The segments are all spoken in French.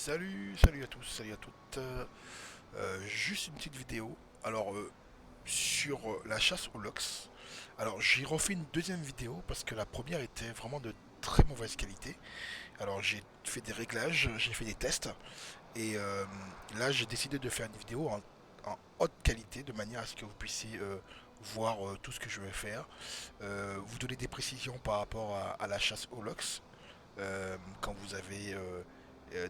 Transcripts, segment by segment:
Salut à tous, salut à toutes. Juste une petite vidéo. Sur la chasse au lox. Alors, j'ai refait une deuxième vidéo parce que la première était vraiment de très mauvaise qualité. Alors, j'ai fait des réglages, j'ai fait des tests. Et là, j'ai décidé de faire une vidéo en haute qualité de manière à ce que vous puissiez voir tout ce que je vais faire. Vous donner des précisions par rapport à la chasse au lox. Quand vous avez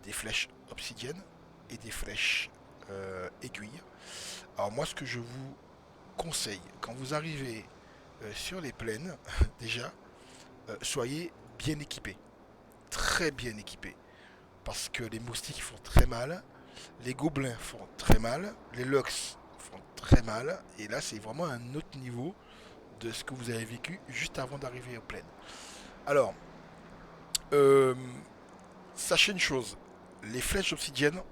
des flèches obsidiennes et des flèches aiguilles. Alors moi ce que je vous conseille, quand vous arrivez sur les plaines, déjà, soyez bien équipés, très bien équipés. Parce que les moustiques font très mal, les gobelins font très mal, les lox font très mal, et là c'est vraiment un autre niveau de ce que vous avez vécu juste avant d'arriver aux plaines. Alors, euh, sachez une chose, les flèches obsidiennes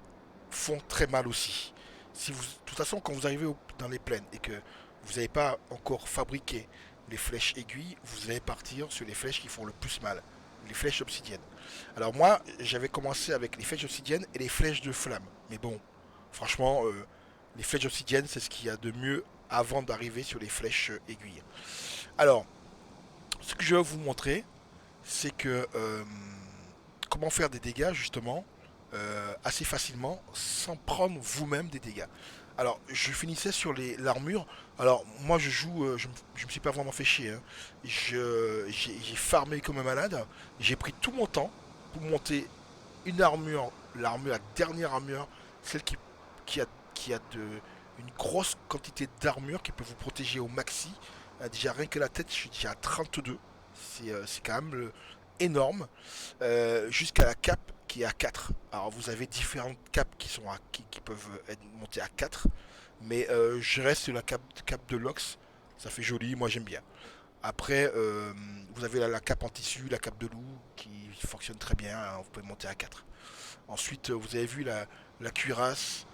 font très mal aussi. Si vous, de toute façon, quand vous arrivez dans les plaines et que vous n'avez pas encore fabriqué les flèches aiguilles, vous allez partir sur les flèches qui font le plus mal, les flèches obsidiennes. Alors moi, j'avais commencé avec les flèches obsidiennes et les flèches de flamme. Mais bon, franchement, les flèches obsidiennes, c'est ce qu'il y a de mieux avant d'arriver sur les flèches aiguilles. Alors, ce que je vais vous montrer, c'est que comment faire des dégâts justement assez facilement sans prendre vous-même des dégâts. Alors, je finissais sur l'armure. Alors, moi, je joue, je me suis pas vraiment fait chier, hein. J'ai farmé comme un malade. J'ai pris tout mon temps pour monter une armure, la dernière armure, celle qui a, qui a une grosse quantité d'armure qui peut vous protéger au maxi. Déjà, rien que la tête, je suis déjà à 32. C'est quand même énorme. Jusqu'à la cape qui est à 4. Alors vous avez différentes capes qui peuvent être montées à 4. Mais je reste sur la cape de Lox. Ça fait joli, moi j'aime bien. Après, vous avez la cape en tissu, la cape de loup qui fonctionne très bien. Hein, vous pouvez monter à 4. Ensuite, vous avez vu la cuirasse,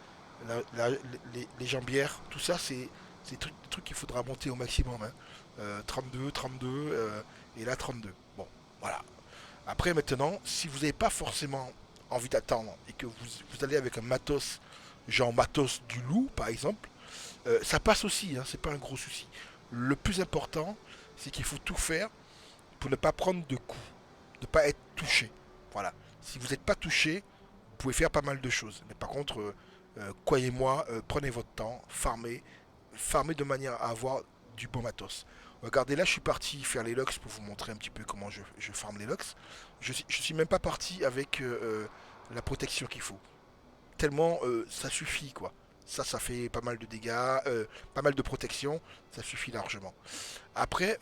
les jambières. Tout ça, c'est des trucs qu'il faudra monter au maximum. Hein. 32, 32 et là 32. Bon, voilà. Après, maintenant, si vous n'avez pas forcément envie d'attendre et que vous allez avec un matos, genre matos du loup par exemple, ça passe aussi, hein, c'est pas un gros souci. Le plus important, c'est qu'il faut tout faire pour ne pas prendre de coups, ne pas être touché. Voilà. Si vous n'êtes pas touché, vous pouvez faire pas mal de choses. Mais par contre, croyez-moi, prenez votre temps, farmez de manière à avoir du bon matos. Regardez, là, je suis parti faire les locks pour vous montrer un petit peu comment je farme les locks. Je suis même pas parti avec la protection qu'il faut. Tellement ça suffit, quoi. Ça fait pas mal de dégâts, pas mal de protection, ça suffit largement. Après,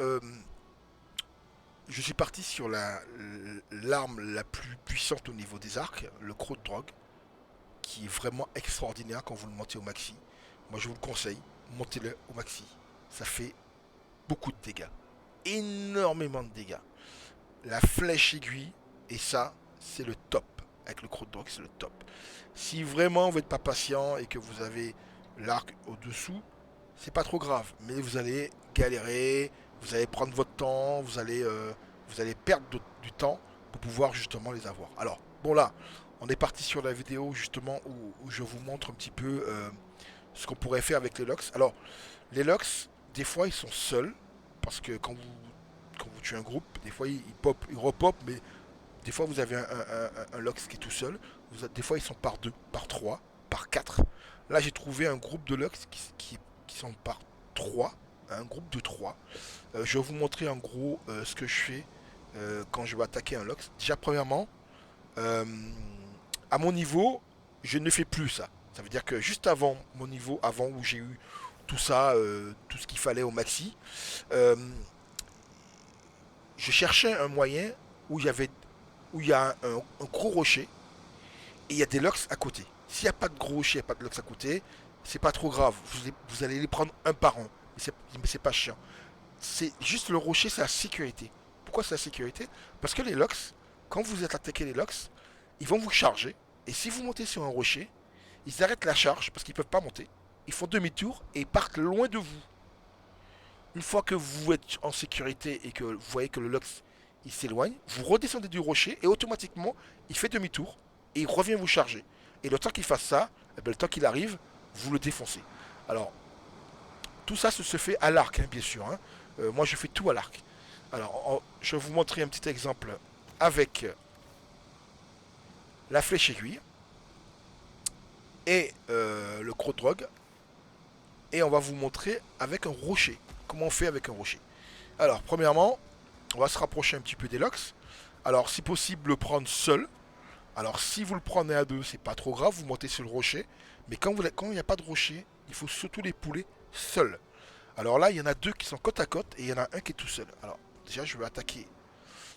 je suis parti sur l'arme la plus puissante au niveau des arcs, le croc de drogue, qui est vraiment extraordinaire quand vous le montez au maxi. Moi, je vous le conseille, montez-le au maxi. Ça fait beaucoup de dégâts. Énormément de dégâts. La flèche aiguille, et ça, c'est le top. Avec le croc de drogue, c'est le top. Si vraiment vous n'êtes pas patient et que vous avez l'arc au-dessous, c'est pas trop grave. Mais vous allez galérer, vous allez prendre votre temps, vous allez perdre du temps pour pouvoir justement les avoir. Alors, bon là, on est parti sur la vidéo justement où je vous montre un petit peu ce qu'on pourrait faire avec les locks. Alors, les locks, des fois, ils sont seuls, parce que quand vous tuez un groupe, des fois, ils repopent, mais des fois, vous avez un Lux qui est tout seul. Des fois, ils sont par deux, par trois, par quatre. Là, j'ai trouvé un groupe de Lux qui sont par trois, un groupe de trois. Je vais vous montrer en gros ce que je fais quand je vais attaquer un Lux. Déjà, premièrement, euh, à mon niveau, je ne fais plus ça. Ça veut dire que juste avant mon niveau, avant où j'ai eu tout ça, tout ce qu'il fallait au maxi, euh, je cherchais un moyen où il y a un gros rocher et il y a des locks à côté. S'il n'y a pas de gros rocher, il n'y a pas de locks à côté, c'est pas trop grave. Vous allez les prendre un par un. Mais c'est pas chiant. C'est juste le rocher, c'est la sécurité. Pourquoi c'est la sécurité? Parce que les locks, quand vous êtes attaqué les locks, ils vont vous charger. Et si vous montez sur un rocher, ils arrêtent la charge parce qu'ils ne peuvent pas monter. Ils font demi-tour et ils partent loin de vous. Une fois que vous êtes en sécurité et que vous voyez que le Lux il s'éloigne, vous redescendez du rocher et automatiquement il fait demi-tour et il revient vous charger. Et le temps qu'il fasse ça, eh ben, le temps qu'il arrive, vous le défoncez. Alors, tout ça se fait à l'arc, hein, bien sûr. Hein. Moi, je fais tout à l'arc. Alors, je vais vous montrer un petit exemple avec la flèche aiguille et le croc drogue. Et on va vous montrer avec un rocher. Comment on fait avec un rocher. Alors, premièrement, on va se rapprocher un petit peu des Lox. Alors, si possible, le prendre seul. Alors, si vous le prenez à deux, c'est pas trop grave, vous montez sur le rocher. Mais quand il n'y a pas de rocher, il faut surtout les pouler seuls. Alors là, il y en a deux qui sont côte à côte et il y en a un qui est tout seul. Alors, déjà, je vais attaquer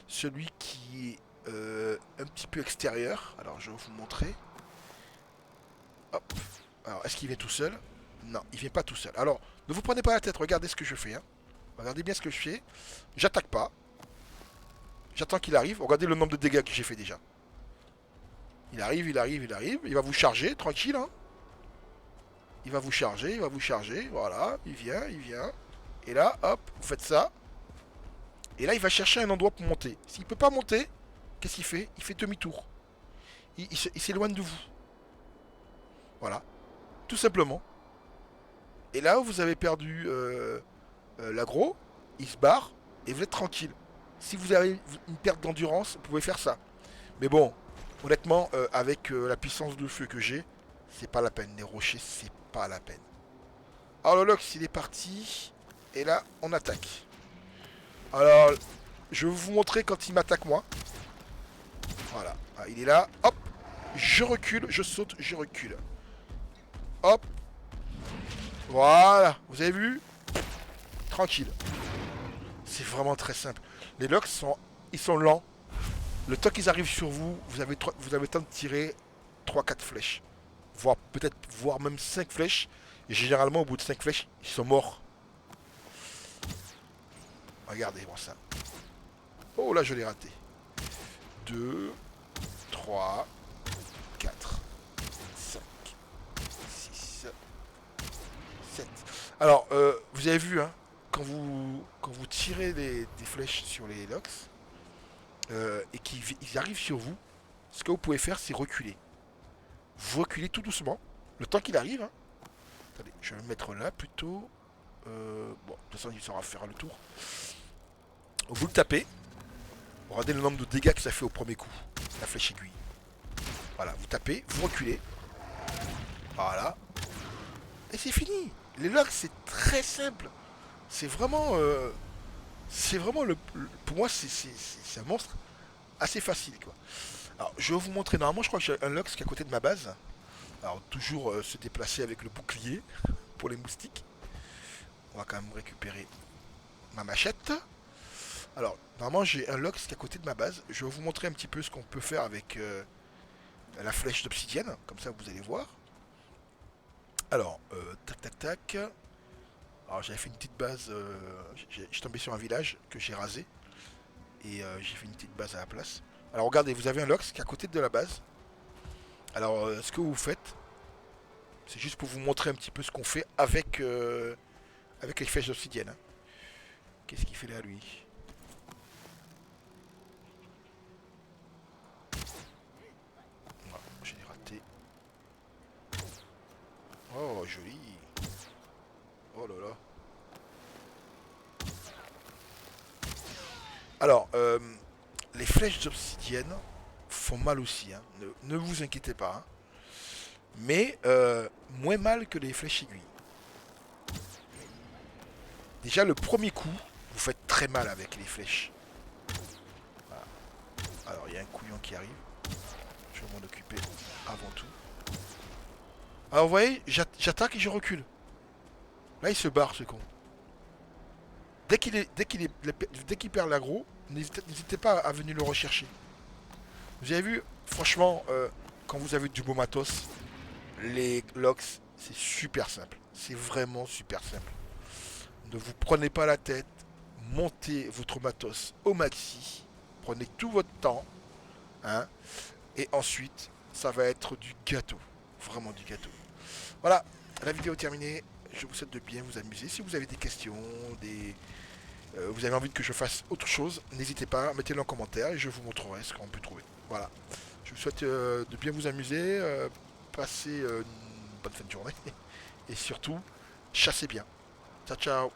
celui qui est un petit peu extérieur. Alors, je vais vous montrer. Hop. Alors, est-ce qu'il vient tout seul? Non, il vient pas tout seul. Alors, ne vous prenez pas la tête, regardez ce que je fais. Hein. Regardez bien ce que je fais. J'attaque pas. J'attends qu'il arrive. Regardez le nombre de dégâts que j'ai fait déjà. Il arrive, il arrive, il arrive. Il va vous charger, tranquille. Hein. Il va vous charger, il va vous charger. Voilà, il vient, il vient. Et là, hop, vous faites ça. Et là, il va chercher un endroit pour monter. S'il peut pas monter, qu'est-ce qu'il fait? Il fait demi-tour. Il s'éloigne de vous. Voilà, tout simplement. Et là où vous avez perdu l'agro, il se barre et vous êtes tranquille. Si vous avez une perte d'endurance, vous pouvez faire ça. Mais bon, honnêtement, avec la puissance de feu que j'ai, c'est pas la peine. Les rochers, c'est pas la peine. Alors le Lox, il est parti. Et là, on attaque. Alors, je vais vous montrer quand il m'attaque moi. Voilà, ah, il est là. Hop, je recule, je saute, je recule. Hop. Voilà, vous avez vu? Tranquille. C'est vraiment très simple. Les Lox sont lents. Le temps qu'ils arrivent sur vous, vous avez le temps de tirer 3-4 flèches. Voire même 5 flèches. Et généralement, au bout de 5 flèches, ils sont morts. Regardez-moi ça. Oh là, je l'ai raté. 2, 3, 4, 5, 6, 7. Alors, vous avez vu, hein, quand vous tirez des flèches sur les Lox, et qu'ils arrivent sur vous, ce que vous pouvez faire, c'est reculer. Vous reculez tout doucement, le temps qu'il arrive. Hein. Attendez, je vais me mettre là plutôt. Bon, de toute façon, il saura faire le tour. Vous le tapez. Regardez le nombre de dégâts que ça fait au premier coup. La flèche aiguille. Voilà, vous tapez, vous reculez. Voilà. Et c'est fini. Les logs, c'est très simple. C'est vraiment... pour moi, c'est un monstre assez facile, quoi. Alors, je vais vous montrer. Normalement, je crois que j'ai un Lux qui est à côté de ma base. Alors, toujours se déplacer avec le bouclier pour les moustiques. On va quand même récupérer ma machette. Alors, normalement, j'ai un Lux qui est à côté de ma base. Je vais vous montrer un petit peu ce qu'on peut faire avec la flèche d'obsidienne. Comme ça, vous allez voir. Alors, tac, tac, tac. Alors, j'avais fait une petite base. J'ai tombé sur un village que j'ai rasé. Et j'ai fait une petite base à la place. Alors, regardez, vous avez un Lux qui est à côté de la base. Alors, ce que vous faites, c'est juste pour vous montrer un petit peu ce qu'on fait avec, avec les flèches d'obsidienne. Hein. Qu'est-ce qu'il fait là, lui? J'ai raté. Oh, joli. Oh là là. Alors, les flèches d'obsidienne font mal aussi. Hein. Ne vous inquiétez pas. Hein. Mais moins mal que les flèches aiguilles. Déjà, le premier coup, vous faites très mal avec les flèches. Voilà. Alors, il y a un couillon qui arrive. Je vais m'en occuper avant tout. Alors, vous voyez, j'attaque et je recule. Là, il se barre, ce con. Dès qu'il perd l'aggro, n'hésitez pas à venir le rechercher. Vous avez vu, franchement, quand vous avez du beau matos, les Lox, c'est super simple. C'est vraiment super simple. Ne vous prenez pas la tête. Montez votre matos au maxi. Prenez tout votre temps. Hein, et ensuite, ça va être du gâteau. Vraiment du gâteau. Voilà, la vidéo est terminée. Je vous souhaite de bien vous amuser. Si vous avez des questions, vous avez envie que je fasse autre chose, n'hésitez pas, mettez-le en commentaire et je vous montrerai ce qu'on peut trouver. Voilà. Je vous souhaite de bien vous amuser, passer une bonne fin de journée et surtout, chassez bien. Ciao ciao.